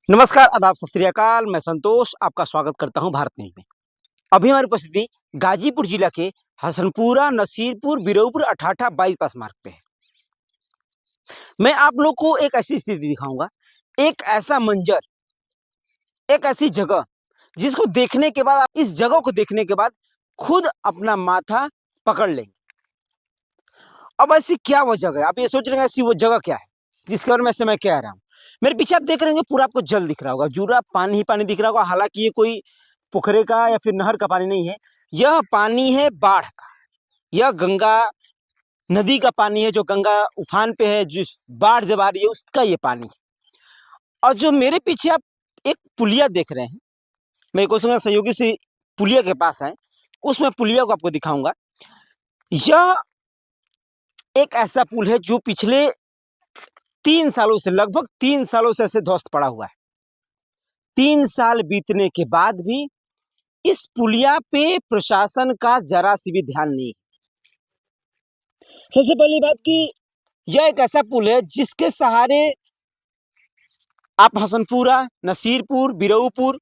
नमस्कार, आदाब, सत श्री अकाल। मैं संतोष आपका स्वागत करता हूं भारत न्यूज़ में। अभी हमारी उपस्थिति गाजीपुर जिला के हसनपुरा, नसीरपुर, बिरऊपुर, अठाठा बाईपास मार्ग पे है। मैं आप लोग को एक ऐसी स्थिति दिखाऊंगा, एक ऐसा मंजर, एक ऐसी जगह जिसको देखने के बाद इस जगह को देखने के बाद खुद अपना माथा पकड़ लेंगे। अब ऐसी क्या वो जगह है? आप ये सोच रहे हैं ऐसी वो जगह क्या है जिसके बारे में से मैं कह रहा हूँ। मेरे पीछे आप देख रहे होंगे, पूरा आपको जल दिख रहा होगा, पूरा पानी ही पानी दिख रहा होगा। हालांकि ये कोई पोखरे का या फिर नहर का पानी नहीं है, यह पानी है बाढ़ का। यह गंगा नदी का पानी है, जो गंगा उफान पे है, जिस बाढ़ जब आ रही है उसका ये पानी है। और जो मेरे पीछे आप एक पुलिया देख रहे हैं, मैं कहूँगा सहयोगी से पुलिया के पास आए, उसमें पुलिया को आपको दिखाऊंगा। यह एक ऐसा पुल है जो पिछले 3 सालों से, लगभग 3 सालों से ऐसे ध्वस्त पड़ा हुआ है। 3 साल बीतने के बाद भी इस पुलिया पे प्रशासन का जरा सी भी ध्यान नहीं। सबसे पहली बात कि यह एक ऐसा पुल है जिसके सहारे आप हसनपुरा, नसीरपुर, बिरऊपुर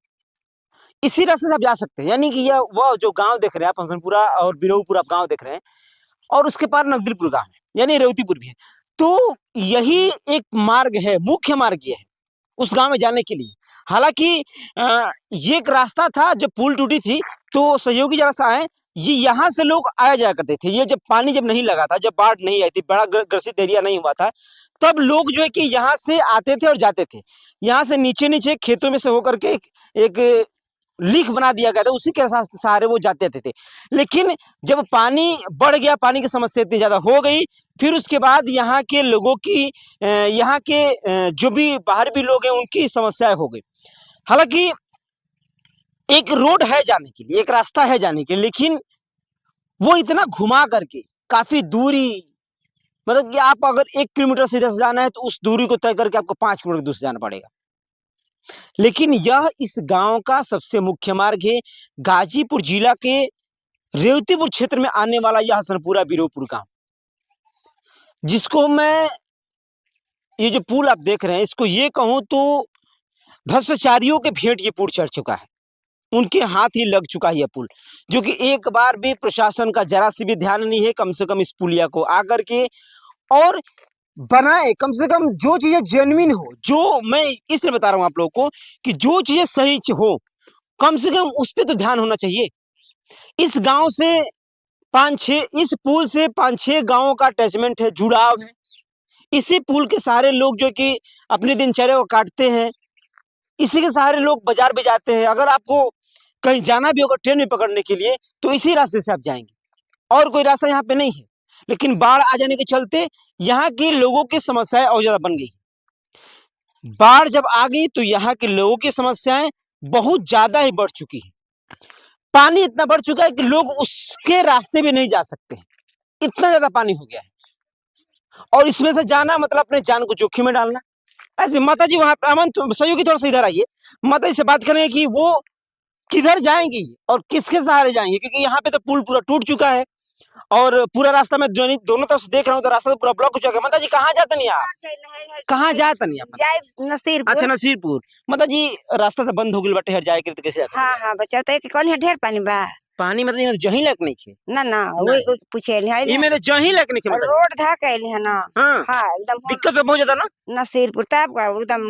इसी रास्ते से आप जा सकते हैं। यानी कि यह वह जो गांव देख रहे हैं आप, हसनपुरा और बिरऊपुर आप गांव देख रहे हैं, और उसके पार नकदीपुर गांव है, यानी रेवतीपुर भी है। तो यही एक मार्ग है, मुख्य मार्ग ये है उस गांव में जाने के लिए। हालांकि ये एक रास्ता था, जब पुल टूटी थी तो सहयोगी जरा सा है, ये यहाँ से लोग आया जाया करते थे। ये जब पानी जब नहीं लगा था, जब बाढ़ नहीं आई थी, बड़ा ग्रसित एरिया नहीं हुआ था, तब लोग जो है कि यहाँ से आते थे और जाते थे। यहाँ से नीचे नीचे खेतों में से होकर के एक लीक बना दिया गया था, उसी के सहारे वो जाते थे। लेकिन जब पानी बढ़ गया, पानी की समस्या इतनी ज्यादा हो गई, फिर उसके बाद यहाँ के लोगों की यहाँ के जो भी बाहर भी लोग हैं उनकी समस्याएं हो गई। हालांकि एक रोड है जाने के लिए, एक रास्ता है जाने के लिए, लेकिन वो इतना घुमा करके काफी दूरी, मतलब कि आप अगर 1 किलोमीटर सीधे से जाना है तो उस दूरी को तय करके आपको 5 किलोमीटर दूर से जाना पड़ेगा। लेकिन यह इस गांव का सबसे मुख्य मार्ग है। गाजीपुर जिला के रेवतीपुर क्षेत्र में आने वाला यह हसनपुरा बिरोपुर गांव, जिसको मैं, ये जो पुल आप देख रहे हैं, इसको ये कहूं तो भ्रष्टाचारियों के भेंट ये पुल चढ़ चुका है। उनके हाथ ही लग चुका है यह पुल, जो कि एक बार भी प्रशासन का जरा सी भी ध्यान नहीं है कम से कम इस पुलिया को आकर के और बनाए। कम से कम जो चीजें जेन्युइन हो, जो मैं इसलिए बता रहा हूं आप लोगों को कि जो चीजें सही हो, कम से कम उस पर तो ध्यान होना चाहिए। इस गांव से 5-6, इस पुल से 5-6 गांवों का अटैचमेंट है, जुड़ाव है। इसी पुल के सारे लोग जो कि अपनी दिनचर्या को काटते हैं, इसी के सहारे लोग बाजार भी जाते हैं। अगर आपको कहीं जाना भी होगा ट्रेन में पकड़ने के लिए तो इसी रास्ते से आप जाएंगे, और कोई रास्ता यहाँ पे नहीं है। लेकिन बाढ़ आ जाने के चलते यहाँ के लोगों की समस्याएं और ज्यादा बन गई। बाढ़ जब आ गई तो यहाँ के लोगों की समस्याएं बहुत ज्यादा ही बढ़ चुकी है। पानी इतना बढ़ चुका है कि लोग उसके रास्ते भी नहीं जा सकते हैं, इतना ज्यादा पानी हो गया है। और इसमें से जाना मतलब अपने जान को जोखिम में डालना। ऐसे माता जी वहां, अमन सहयोगी थोड़ा सा इधर आइए, माता जी से बात करें कि वो किधर जाएंगी और किसके सहारे जाएंगी, क्योंकि यहाँ पे तो पुल पूरा टूट चुका है और पूरा रास्ता में दोनों तरफ से देख रहा हूँ तो रास्ता तो पूरा ब्लॉक हो चुका है। माता जी कहाँ जाते नहीं आप, कहाँ जाते नहीं आप? जाए नसीरपुर। अच्छा, नसीरपुर। माता जी रास्ता तो बंद हो गई बटे, हर जाए के तो कैसे जाते? हाँ हाँ बच्चा तो एक कौन है, ढेर पानी बा पानी मतलब यहाँ जहीं लग नहीं खे ना ना नहीं। वो पूछे ये में तो जहीं लग नहीं खे माता जी। रोड धा कैली है ना। हाँ, हाँ एकदम दिक्कत तो बहुत ज्यादा ना। नसीरपुर तब का एकदम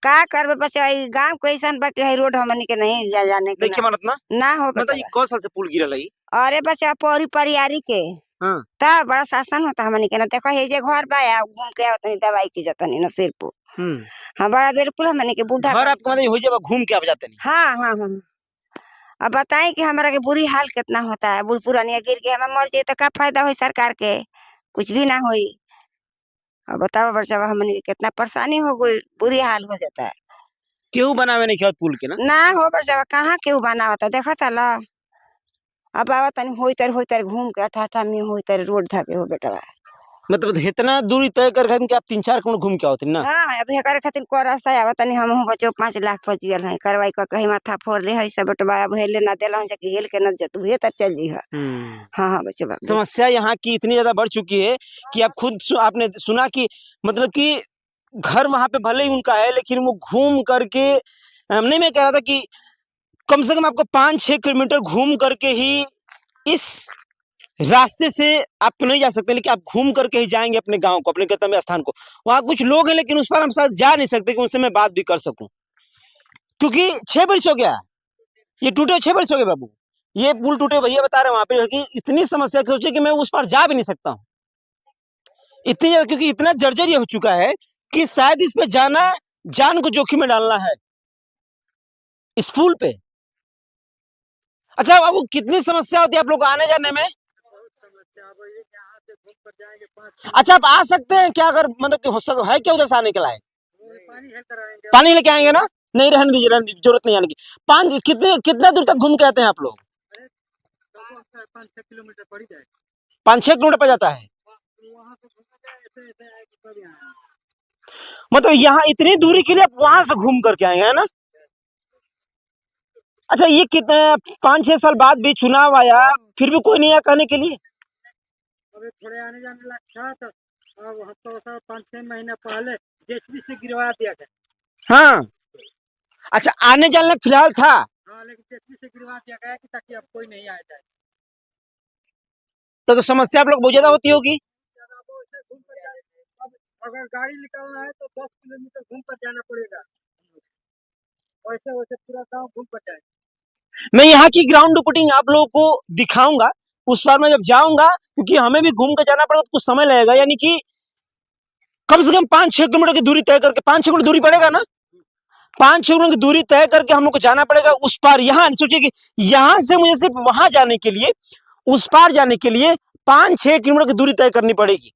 का करबे बच्चा, ई गांव को ऐसा बा कि रोड हमनी के नहीं जाने के देखिए ना, मानत ना ना हो माता जी, बेटा। कौन साल से पुल गिरा लगी? अरे बच्चा पौरी परियारी के हाँ, तब बड़ा शासन होता हमनी के ना। देखो ये जे घर बा या घूम के आवतनी दवाई की जतनी नसीरपुर। हाँ बड़ा बिल्कुल हमनी के बूढ़ा घर आपको माता जी हो जाए घूम के आप जाते नहीं? हाँ हाँ हाँ। अब बताएं कि हमारा के बुरी हाल कितना होता है, बूढ़ पुरानिया गिर के हमें मर जाए तो क्या फायदा हो सरकार के, कुछ भी ना होई। अब बताओ बच्चा हमने के कितना परेशानी हो गई, बुरी हाल हो जाता है। क्यों बनावे नहीं खेत पुल के ना? ना हो बच्चा कहाँ केहू बनावता देखा था ला। अब आवा तनी होई तर घूम के अठाठा में होई तर रोड धके हो बेटा। मतलब इतना दूरी तय कर कि आप 3-4 मिनट घूम के आओ ना? हाँ अब करे खातिर को रास्ता आवा तनी हम बच्चों 5 लाख फजियल है करवाई का कहीं माथा फोड़ ले है सब बेटवा। अब हेले ना देला जाके हेल के न जतू हे त चल जी है। हाँ हाँ बच्चे समस्या यहाँ की इतनी ज्यादा बढ़ चुकी है कि आप खुद आपने सुना कि मतलब कि घर वहां पे भले ही उनका है, लेकिन वो घूम करके नहीं, मैं कह रहा था कि कम से कम आपको 5-6 किलोमीटर घूम करके ही इस रास्ते से आप तो नहीं जा सकते, लेकिन आप घूम करके ही जाएंगे अपने गांव को, अपने गंतव्य स्थान को। वहां कुछ लोग हैं, लेकिन उस पर हम शायद जा नहीं सकते कि उनसे मैं बात भी कर सकूं, क्योंकि 6 वर्ष हो गया ये टूटे, 6 वर्ष हो गए बाबू, ये पुल टूटे। भैया बता रहे हैं वहां पे कि इतनी समस्या की सोचिए कि मैं उस पर जा भी नहीं सकता हूँ, इतनी ज्यादा, क्योंकि इतना जर्जर ये हो चुका है कि शायद इस पे जाना जान को जोखिम में डालना है, इस पुल पे। अच्छा बाबू, कितनी समस्या होती है आप लोग को आने जाने में? अच्छा, आप आ सकते हैं क्या, अगर मतलब कि हो सकता है क्या उधर से आने के लायक? पानी लेके आएंगे ना? नहीं, रहने दीजिए, रहने दीजिए, जरूरत नहीं आने की। पाँच कितना दूर तक घूम के आते हैं आप लोग? 5-6 किलोमीटर पड़ जाता है। मतलब यहाँ इतनी दूरी के लिए आप वहां से घूम करके आएंगे, है ना? अच्छा, ये कितने 5-6 साल बाद भी चुनाव आया, फिर भी कोई नहीं आया कहने के लिए? अभी थोड़े आने जाने लगा था, तो अब तो 5-6 महीने पहले जेसीबी से गिरवा दिया गया। हाँ, अच्छा, आने जाने फिलहाल था। हाँ, लेकिन जेसीबी से गिरवा दिया गया कि ताकि अब कोई नहीं आ जाए। तो समस्या आप लोग बहुत ज्यादा होती होगी। अब अगर गाड़ी निकालना है तो 10 किलोमीटर घूम कर जाना पड़ेगा, वैसे वैसे पूरा गांव घूम कर जाए। मैं यहाँ की ग्राउंड रिपोर्टिंग आप लोगों को दिखाऊंगा उस बार मैं जब जाऊंगा, क्योंकि हमें भी घूम कर जाना पड़ेगा, तो कुछ समय लगेगा, यानी कि कम से कम 5-6 किलोमीटर की दूरी तय करके, 5-6 किलोमीटर दूरी पड़ेगा ना, 5-6 किलोमीटर की दूरी तय करके हम लोग को जाना पड़ेगा उस पार। यहाँ सोचिए कि यहाँ से मुझे सिर्फ वहां जाने के लिए, उस पार जाने के लिए 5-6 किलोमीटर की दूरी तय करनी पड़ेगी।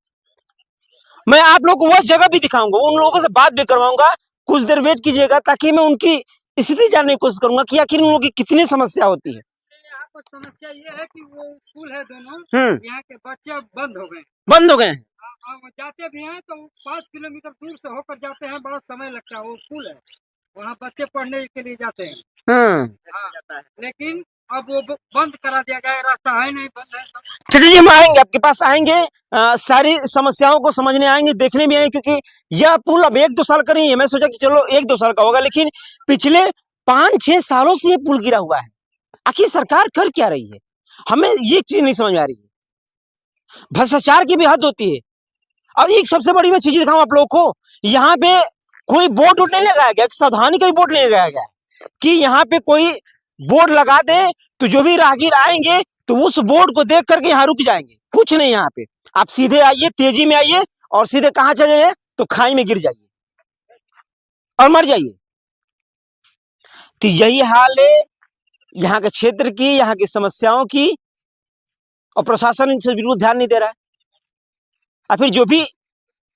मैं आप लोग को वह जगह भी दिखाऊंगा, उन लोगों से बात भी करवाऊंगा, कुछ देर वेट कीजिएगा, ताकि मैं उनकी स्थिति जानने की कोशिश करूंगा कि आखिर उन लोगों की कितनी समस्या होती है। यहाँ पर समस्या ये है कि वो स्कूल है दोनों, यहाँ के बच्चे बंद हो गए, बंद हो गए हैं। वो जाते भी हैं तो 5 किलोमीटर दूर से होकर जाते हैं, बड़ा समय लगता है। वो स्कूल है, वहाँ बच्चे पढ़ने के लिए जाते हैं। हाँ, लेकिन अब वो बंद करा दिया गया, रास्ता है नहीं, बंद है। चलिए जी, हम आएंगे आपके पास, आएंगे, सारी समस्याओं को समझने आएंगे, देखने भी आएंगे, क्योंकि यह पुल अब 1-2 साल का नहीं है। मैं सोचा कि चलो 1-2 साल का होगा, लेकिन पिछले 5-6 सालों से ये पुल गिरा हुआ है। आखिर सरकार कर क्या रही है, हमें ये चीज नहीं समझ में आ रही है। भ्रष्टाचार की भी हद होती है। और एक सबसे बड़ी मैं चीज दिखाऊं आप लोगों को, यहाँ पे कोई बोर्ड नहीं लगाया गया, सावधानी का भी बोर्ड नहीं लगाया गया कि यहाँ पे कोई बोर्ड लगा दे तो जो भी राहगीर आएंगे तो उस बोर्ड को देख करके यहाँ रुक जाएंगे। कुछ नहीं, यहाँ पे आप सीधे आइए, तेजी में आइए, और सीधे कहाँ चले जाइए, तो खाई में गिर जाइए और मर जाइए। तो यही हाल है यहाँ के क्षेत्र की, यहाँ की समस्याओं की, और प्रशासन इन पर बिल्कुल ध्यान नहीं दे रहा है। और फिर जो भी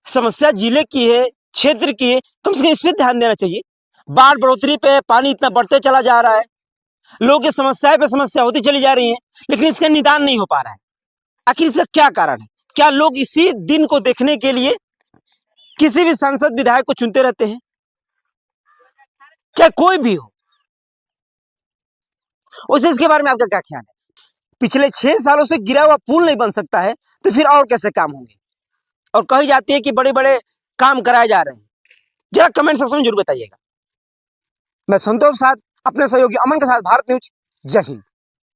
समस्या जिले की है, क्षेत्र की है, कम से कम इस पर ध्यान देना चाहिए। बाढ़ बढ़ोतरी पे पानी इतना बढ़ते चला जा रहा है, लोगों की समस्याएं पे समस्या होती चली जा रही है, लेकिन इसका निदान नहीं हो पा रहा है। आखिर इसका क्या कारण है? क्या लोग इसी दिन को देखने के लिए किसी भी सांसद विधायक को चुनते रहते हैं, चाहे कोई भी हो? उसे इसके बारे में आपका क्या ख्याल है? पिछले 6 सालों से गिरा हुआ पुल नहीं बन सकता है, तो फिर और कैसे काम होंगे? और कही जाती है कि बड़े बड़े काम कराए जा रहे हैं। जरा कमेंट सेक्शन में जरूर बताइएगा। मैं संतोष साथ, अपने सहयोगी अमन के साथ, भारत न्यूज, जय हिंद।